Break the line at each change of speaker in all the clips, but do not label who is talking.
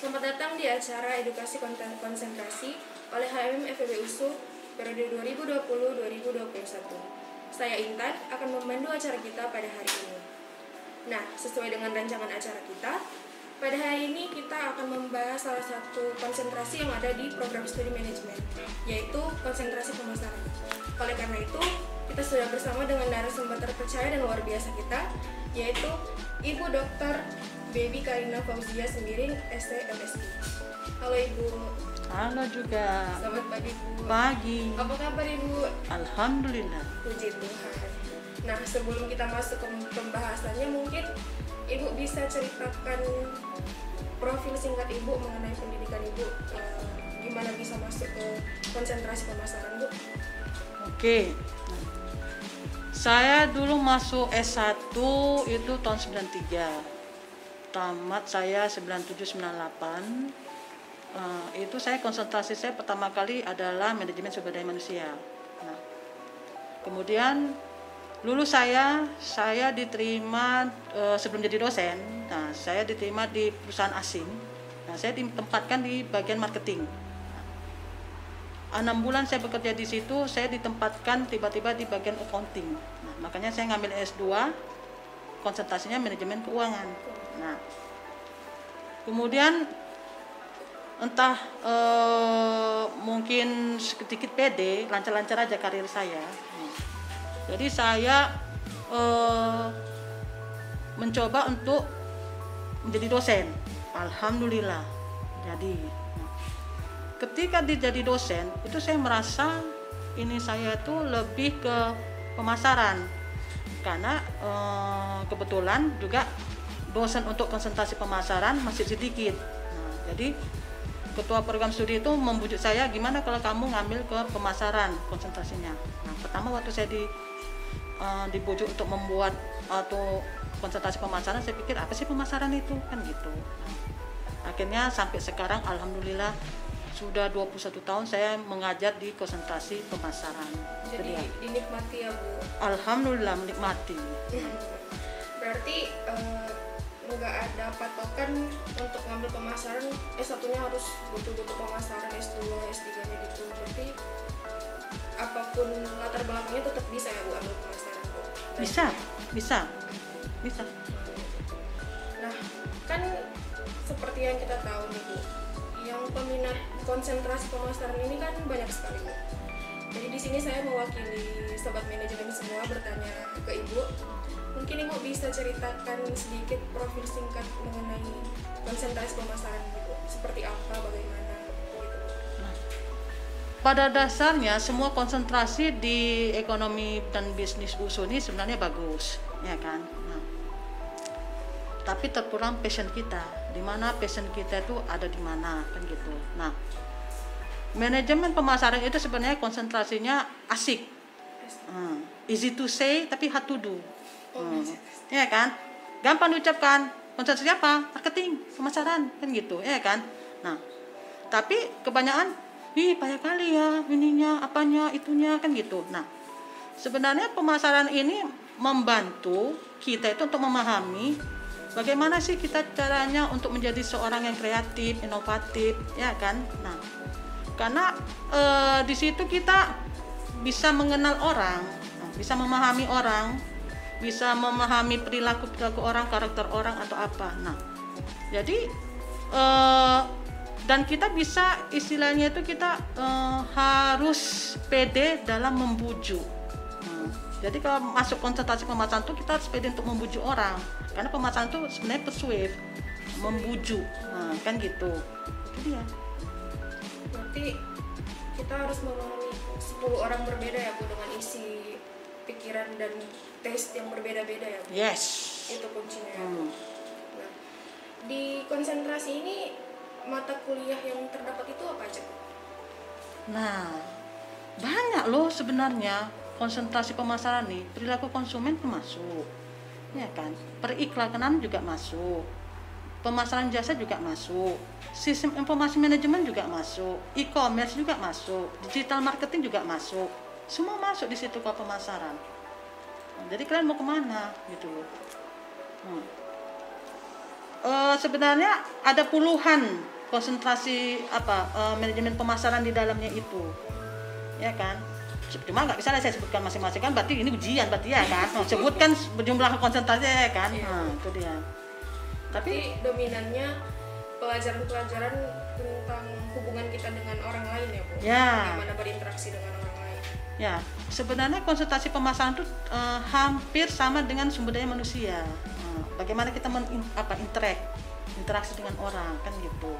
Selamat datang di acara Edukasi Konten Konsentrasi oleh HMM FEB USU periode 2020-2021. Saya Intan akan memandu acara kita pada hari ini. Nah, sesuai dengan rancangan acara kita, pada hari ini kita akan membahas salah satu konsentrasi yang ada di program studi manajemen, yaitu konsentrasi pemasaran. Oleh karena itu, kita sudah bersama dengan narasumber terpercaya dan luar biasa kita, yaitu Ibu Dr. Baby Karina Fauzia Sembiring, ST MSI. Halo Ibu.
Halo juga.
Selamat pagi Bu.
Pagi.
Apa kabar Ibu?
Alhamdulillah.
Puji Tuhan. Nah, sebelum kita masuk ke pembahasannya, mungkin Ibu bisa ceritakan profil singkat Ibu mengenai pendidikan Ibu, gimana bisa masuk ke konsentrasi pemasaran Bu?
Oke. Saya dulu masuk S1 itu tahun 93. Tamat saya 97-98. Itu saya konsentrasi saya pertama kali adalah manajemen sumber daya manusia. Nah, kemudian lulus saya diterima sebelum jadi dosen. Nah, saya diterima di perusahaan asing. Nah, saya ditempatkan di bagian marketing. 6 bulan saya bekerja di situ, saya ditempatkan tiba-tiba di bagian accounting. Nah, makanya saya ngambil S2, konsentrasinya manajemen keuangan. Nah, kemudian entah mungkin sedikit pede, lancar-lancar aja karir saya. Jadi saya mencoba untuk menjadi dosen. Alhamdulillah. Jadi ketika jadi dosen itu saya merasa ini saya tuh lebih ke pemasaran, karena kebetulan juga dosen untuk konsentrasi pemasaran masih sedikit. Nah, jadi ketua program studi itu membujuk saya, gimana kalau kamu ngambil ke pemasaran konsentrasinya. Nah, pertama waktu saya dibujuk untuk membuat atau konsentrasi pemasaran, saya pikir apa sih pemasaran itu kan gitu. Nah, akhirnya sampai sekarang alhamdulillah sudah 21 tahun saya mengajar di konsentrasi pemasaran.
Jadi dinikmati ya Bu?
Alhamdulillah menikmati.
Berarti nggak ada patokan untuk ngambil pemasaran, S1-nya harus betul-betul pemasaran, S2, S3-nya gitu. Berarti apapun latar belakangnya tetap bisa ya Bu ambil pemasaran Bu?
Bisa.
Nah, kan seperti yang kita tahu nih Bu, yang peminat konsentrasi pemasaran ini kan banyak sekali Bu. Jadi di sini saya mewakili sobat manajemen semua bertanya ke Ibu. Mungkin Ibu bisa ceritakan sedikit profil singkat mengenai konsentrasi pemasaran Ibu. Seperti apa, bagaimana gitu.
Nah, pada dasarnya semua konsentrasi di ekonomi dan bisnis USU ini sebenarnya bagus, ya kan? Nah, tapi terkurang passion kita. Di mana passion kita itu ada di mana kan gitu. Nah, manajemen pemasaran itu sebenarnya konsentrasinya asik. Easy to say tapi hard to do. Ya kan, gampang diucapkan. Konsentrasi apa? Marketing, pemasaran kan gitu, ya kan. Nah, tapi kebanyakan payah kali ya ininya, apanya, itunya kan gitu. Nah, sebenarnya pemasaran ini membantu kita itu untuk memahami bagaimana sih kita caranya untuk menjadi seorang yang kreatif, inovatif, ya kan. Nah, karena di situ kita bisa mengenal orang, bisa memahami orang, bisa memahami perilaku orang, karakter orang atau apa. Nah, jadi dan kita bisa istilahnya itu kita harus pede dalam membujuk. Jadi kalau masuk konsentrasi pemasaran itu kita harus pede untuk membujuk orang, karena pemasaran itu sebenarnya persuade, membujuk, kan gitu. Itu dia.
Berarti kita harus memahami 10 orang berbeda ya Bu, dengan isi pikiran dan taste yang berbeda-beda ya Bu?
Yes.
Itu kuncinya ya Bu. Nah, di konsentrasi ini mata kuliah yang terdapat itu apa aja Bu?
Nah, banyak loh sebenarnya konsentrasi pemasaran nih. Perilaku konsumen itu masuk, ya kan. Periklanan juga masuk, pemasaran jasa juga masuk, sistem informasi manajemen juga masuk, e-commerce juga masuk, digital marketing juga masuk. Semua masuk di situ ke pemasaran. Jadi kalian mau kemana gitu loh. sebenarnya ada puluhan konsentrasi manajemen pemasaran di dalamnya itu, ya kan? Cuma nggak bisa lah saya sebutkan masing-masing kan, berarti ini ujian berarti ya kan? Sebutkan jumlah konsentrasi ya kan? Itu dia.
Tapi dominannya pelajaran-pelajaran tentang hubungan kita dengan orang lain ya Bu?
Ya.
Bagaimana berinteraksi dengan orang lain?
Ya, sebenarnya konsentrasi pemasaran itu hampir sama dengan sumber daya manusia. Bagaimana kita interaksi dengan orang kan gitu.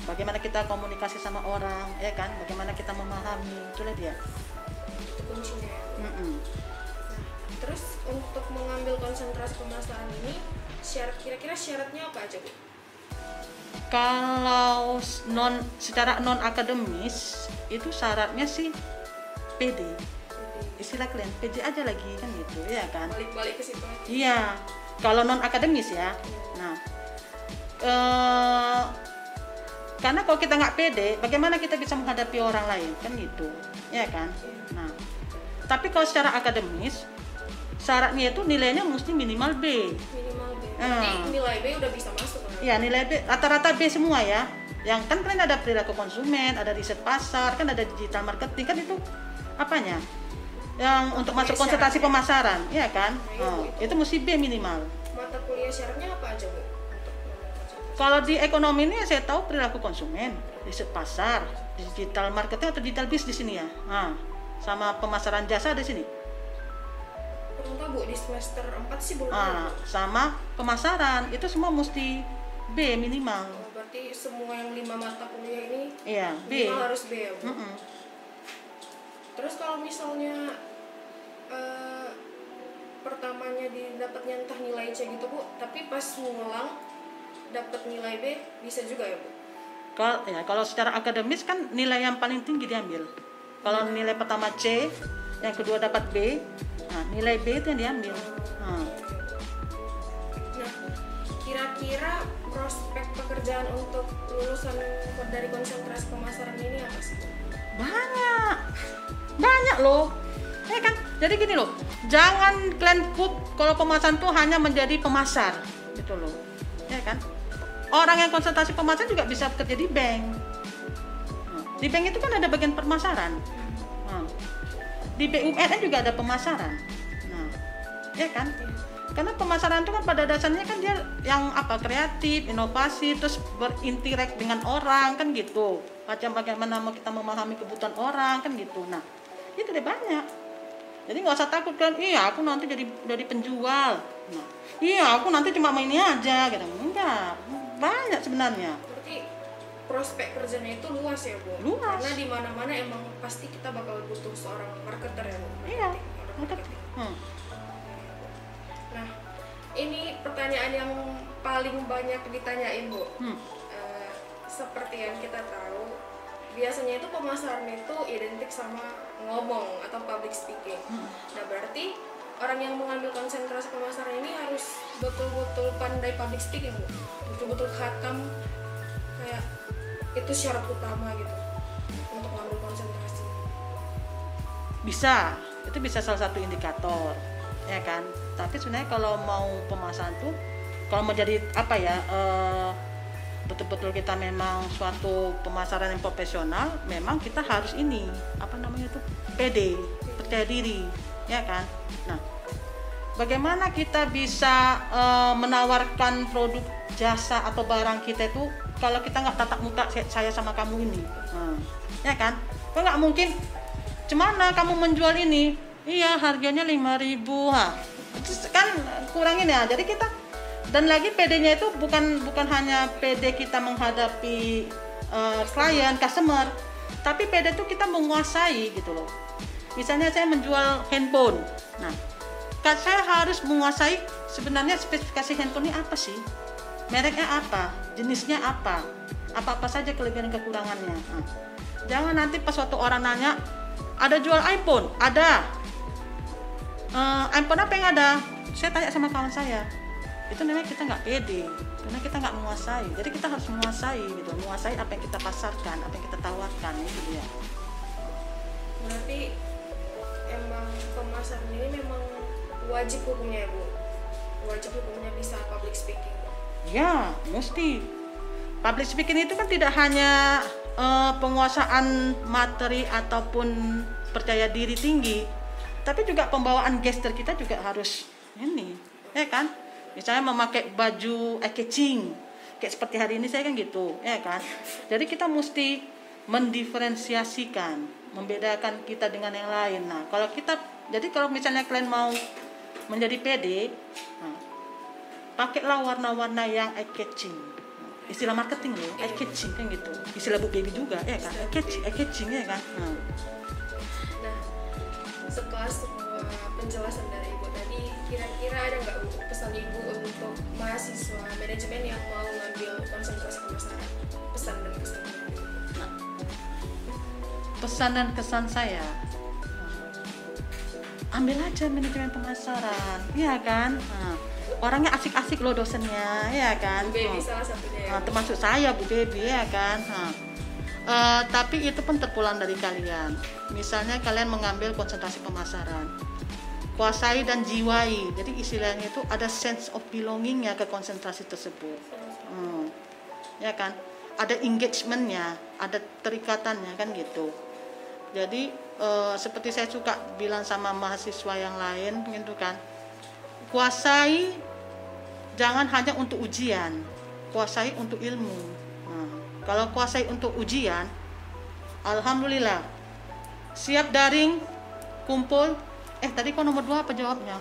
Bagaimana kita komunikasi sama orang, ya kan? Bagaimana kita memahami, itulah dia.
Itu kuncinya. Nah, terus untuk mengambil konsentrasi pemasaran ini, kira-kira syaratnya apa aja Bu?
Kalau secara non akademis itu syaratnya sih PD. Istilah kalian PJ aja lagi kan gitu, ya kan?
Balik-balik ke situ aja.
Iya. Kalau non akademis ya. Nah, karena kalau kita nggak pede, bagaimana kita bisa menghadapi orang lain kan gitu, ya kan? Nah, tapi kalau secara akademis, syaratnya itu nilainya mesti minimal B.
Minimal B. Berarti nilai B udah bisa masuk kan?
Iya, nilai B rata-rata B semua ya. Yang kan kalian ada perilaku konsumen, ada riset pasar, kan ada digital marketing, kan itu apanya? Yang untuk masuk konsentrasi pemasaran, ya kan? Itu mesti B minimal.
Mata kuliah syaratnya apa aja Bu?
Kalau di ekonomi ini saya tahu perilaku konsumen, riset pasar, digital marketing atau digital business di sini ya. Sama pemasaran jasa di sini.
Kurang tahu Bu, di semester 4 sih belum.
Sama pemasaran itu semua mesti B minimal.
Berarti semua yang 5 mata kuliah ini
B.
minimal harus B ya Bu. Terus kalau misalnya pertamanya didapatnya entah nilai C gitu Bu, tapi pas ngulang dapat nilai B bisa juga ya Bu?
Kalau secara akademis kan nilai yang paling tinggi diambil. Kalau nilai pertama C, yang kedua dapat B, nilai B itu yang diambil.
Nah, kira-kira prospek pekerjaan untuk lulusan dari konsentrasi pemasaran ini apa sih?
Banyak loh, ya kan? Jadi gini loh, jangan kalian put kalau pemasaran tuh hanya menjadi pemasar, gitu loh, ya kan? Orang yang konsentrasi pemasaran juga bisa bekerja di bank. Di bank itu kan ada bagian pemasaran. Di BUMN juga ada pemasaran. Ya kan? Karena pemasaran itu kan pada dasarnya kan dia yang kreatif, inovasi, terus berinteraksi dengan orang kan gitu. Bagaimana kita memahami kebutuhan orang kan gitu. Nah, itu deh banyak. Jadi nggak usah takut kan, aku nanti jadi penjual. Aku nanti cuma main ini aja gitu. Enggak, banyak sebenarnya.
Berarti prospek kerjanya itu luas ya Bu?
Luas.
Karena di mana-mana emang pasti kita bakal butuh seorang marketer ya Bu?
Iya.
Marketing. Nah, ini pertanyaan yang paling banyak ditanyain Bu. Seperti yang kita tahu, biasanya itu pemasaran itu identik sama ngomong atau public speaking. Nah, berarti orang yang mengambil konsentrasi pemasaran ini harus betul-betul pandai public speaking Bu? Betul-betul khatam, kayak itu syarat utama gitu untuk mengambil konsentrasi?
Bisa, itu bisa salah satu indikator, ya kan? Tapi sebenarnya kalau mau pemasaran tuh, kalau mau jadi betul-betul kita memang suatu pemasaran yang profesional, memang kita harus PD, percaya diri, ya kan? Nah, bagaimana kita bisa menawarkan produk, jasa atau barang kita itu kalau kita nggak tatap muka saya sama kamu ini, ya kan? Kok nggak mungkin, cemana kamu menjual ini? Iya, harganya 5.000, kan kurangin ya. Jadi kita, dan lagi PD-nya itu bukan hanya PD kita menghadapi klien, customer, tapi PD itu kita menguasai gitu loh. Misalnya saya menjual handphone, nah saya harus menguasai sebenarnya spesifikasi handphone ini apa sih, mereknya apa, jenisnya apa saja kelebihan dan kekurangannya. Jangan nanti pas suatu orang nanya, ada jual iPhone, ada iPhone apa yang ada, saya tanya sama kawan saya, itu namanya kita nggak pede, karena kita nggak menguasai. Jadi kita harus menguasai gitu, menguasai apa yang kita pasarkan, apa yang kita tawarkan, itu dia.
Berarti emang pemasaran ini memang wajib hukumnya ya Bu? Wajib hukumnya bisa public speaking?
Ya, mesti. Public speaking itu kan tidak hanya penguasaan materi ataupun percaya diri tinggi, tapi juga pembawaan gestur kita juga harus ini, ya kan? Misalnya memakai baju eye-catching, kayak seperti hari ini saya kan gitu, ya kan? Jadi kita mesti mendiferensiasikan, membedakan kita dengan yang lain. Nah, kalau misalnya kalian mau menjadi PD, nah, pakailah warna-warna yang eye-catching. Istilah marketing loh, eye-catching kan gitu. Istilah Bu Baby juga, ya kan? Eye-catching ya kan?
Nah, setelah semua penjelasan dari Ibu tadi, kira-kira ada nggak Bu pesan Ibu untuk mahasiswa manajemen yang mau ngambil konsentrasi pemasaran? Pesan dan kesan Ibu.
Nah, pesan dan kesan saya, ambil aja manajemen pemasaran, ya kan? Nah, orangnya asik-asik loh dosennya, ya kan?
Bu Baby salah satunya ya.
Termasuk saya Bu Baby, ya kan? Tapi itu pun terpulang dari kalian. Misalnya kalian mengambil konsentrasi pemasaran, kuasai dan jiwai. Jadi istilahnya itu ada sense of belongingnya ke konsentrasi tersebut, ya kan? Ada engagementnya, ada terikatannya kan gitu. Jadi seperti saya suka bilang sama mahasiswa yang lain gitu kan, kuasai jangan hanya untuk ujian, kuasai untuk ilmu. Kalau kuasai untuk ujian, alhamdulillah, siap daring, kumpul. Tadi kau nomor 2 apa jawabnya?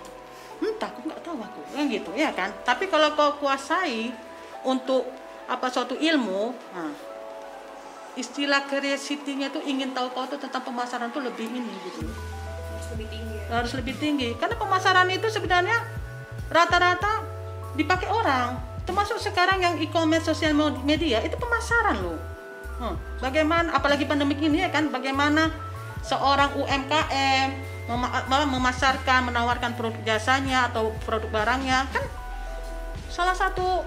Entah, aku nggak tahu aku, kan gitu, ya kan? Tapi kalau kau kuasai untuk suatu ilmu, istilah curiosity-nya tuh ingin tahu kau tuh tentang pemasaran tuh lebih ini gitu. Harus lebih tinggi. Karena pemasaran itu sebenarnya rata-rata dipakai orang. Termasuk sekarang yang e-commerce, sosial media itu pemasaran loh. Bagaimana apalagi pandemik ini ya kan, bagaimana seorang UMKM memasarkan, menawarkan produk jasanya atau produk barangnya, kan salah satu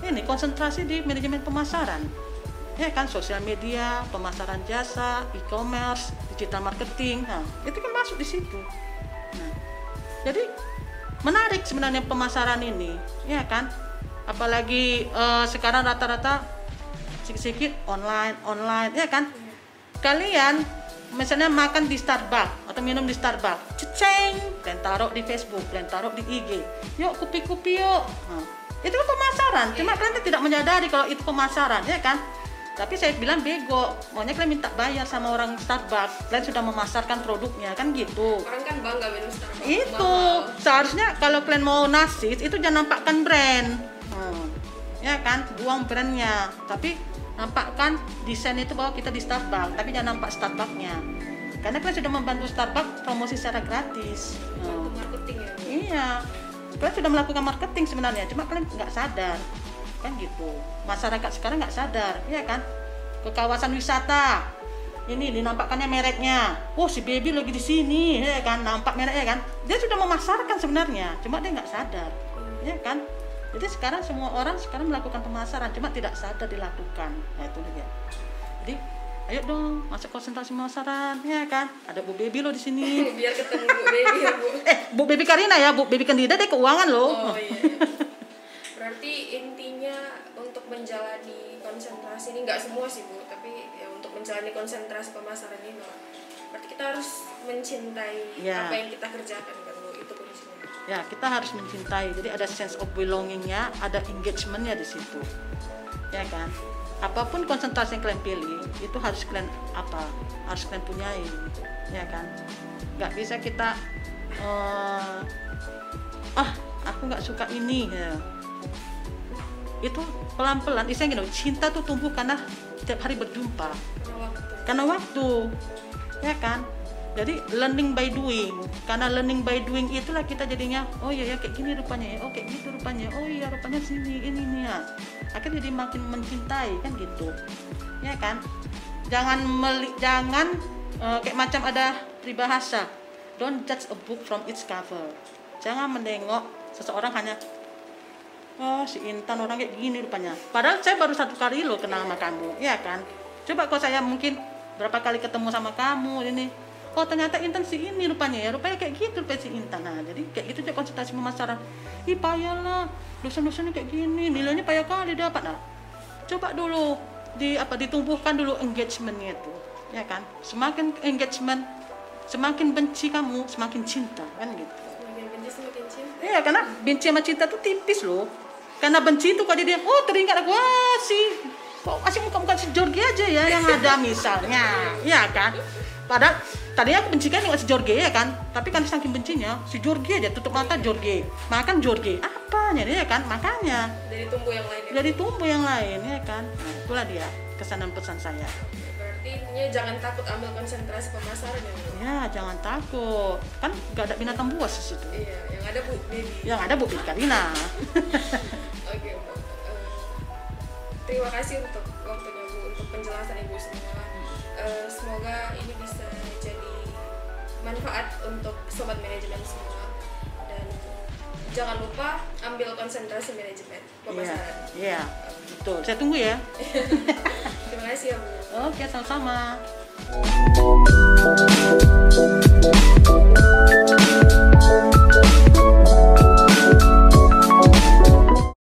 ini konsentrasi di manajemen pemasaran. Ya kan, sosial media, pemasaran jasa, e-commerce, digital marketing. Itu kan masuk di situ. Jadi menarik sebenarnya pemasaran ini, ya kan? Apalagi sekarang rata-rata sedikit online, ya kan? Kalian misalnya makan di Starbucks atau minum di Starbucks, ceceng, kalian taruh di Facebook, kalian taruh di IG, yuk kupi-kupi yuk. Itu kan pemasaran, cuma kalian tidak menyadari kalau itu pemasaran, ya kan? Tapi saya bilang bego, maunya kalian minta bayar sama orang Starbucks, kalian sudah memasarkan produknya, kan gitu.
Orang kan bangga minum Starbucks.
Itu seharusnya kalau kalian mau nasis itu jangan nampakkan brand, ya kan, buang brandnya, tapi nampakkan desain itu bahwa kita di Starbucks, tapi jangan nampak Starbucksnya, karena kalian sudah membantu Starbucks promosi secara gratis.
Marketing ya.
Iya, kalian sudah melakukan marketing sebenarnya, cuma kalian nggak sadar, kan gitu. Masyarakat sekarang nggak sadar, ya kan. Ke kawasan wisata, ini dinampakkannya mereknya, si Baby lagi di sini, ya kan, nampak mereknya kan. Dia sudah memasarkan sebenarnya, cuma dia nggak sadar, ya kan. Jadi sekarang semua orang sekarang melakukan pemasaran, cuma tidak sadar dilakukan. Nah itu dia. Jadi ayo dong masuk konsentrasi pemasaran, ya kan. Ada Bu Baby lo di sini.
Biar ketemu Bu Baby ya Bu.
Bu Baby Karina ya, Bu Baby Kandida deh keuangan loh.
Oh iya. Berarti intinya untuk menjalani konsentrasi ini, nggak semua sih Bu, tapi ya untuk menjalani konsentrasi pemasaran ini, berarti kita harus mencintai apa yang kita kerjakan kan Bu, itu kuncinya.
Ya, kita harus mencintai. Jadi ada sense of belongingnya, ada engagementnya di situ, ya kan. Apapun konsentrasi yang kalian pilih, itu harus kalian harus kalian punyai, ya kan. Nggak bisa kita aku nggak suka ini, ya. Itu pelan-pelan. Istilahnya gini, cinta tuh tumbuh karena setiap hari berjumpa, karena waktu, ya kan. Jadi learning by doing, karena learning by doing itulah kita jadinya, oh iya ya kayak gini rupanya ya, oh kayak gitu rupanya, oh iya rupanya sini ini nih ya. Akhirnya jadi makin mencintai kan gitu, ya kan. Jangan kayak macam ada peribahasa, don't judge a book from its cover. Jangan menengok seseorang hanya, si Intan orang kayak gini rupanya. Padahal saya baru 1 kali loh kenal sama kamu, ya kan. Coba kalau saya mungkin berapa kali ketemu sama kamu ini. oh ternyata Intan si ini rupanya kayak gitu rupanya si Intan. Nah jadi kayak gitu aja konsultasi pemasaran. Ih payahlah, dosen-dosennya kayak gini, nilainya payah kali dapat. Nah coba dulu ditumbuhkan dulu engagementnya itu, ya kan? Semakin engagement, semakin benci kamu, semakin cinta, kan gitu.
Semakin benci semakin cinta.
Iya, karena benci sama cinta tuh tipis loh. Karena benci itu kalau dia, oh teringat aku, wah sih, kok masih muka-muka si Jorge aja ya yang ada misalnya, ya kan? Padahal tadinya aku benci kan dengan si Jorge ya kan, tapi kan saking bencinya si Jorge aja tutup mata Jorge, makan Jorge, apanya ya kan? Makanya
Dari tumbuh yang lain.
jadi tumbuh yang lain ya kan. Nah, itulah dia kesan dan pesan saya.
Berarti intinya jangan takut ambil konsentrasi pemasaran ya Bu.
Ya jangan takut, kan gak ada binatang buas di situ.
Iya, yang ada Bu Dedi.
Yang ada Bu Karina.
Oke Bu. Terima kasih untuk waktunya Bu, untuk penjelasan Ibu semua. Semoga ini bisa jadi manfaat untuk sobat manajemen semua, dan jangan lupa ambil konsentrasi manajemen pemasaran.
Iya, betul. Saya tunggu ya.
Terima kasih ya Bu.
Oke, sama-sama.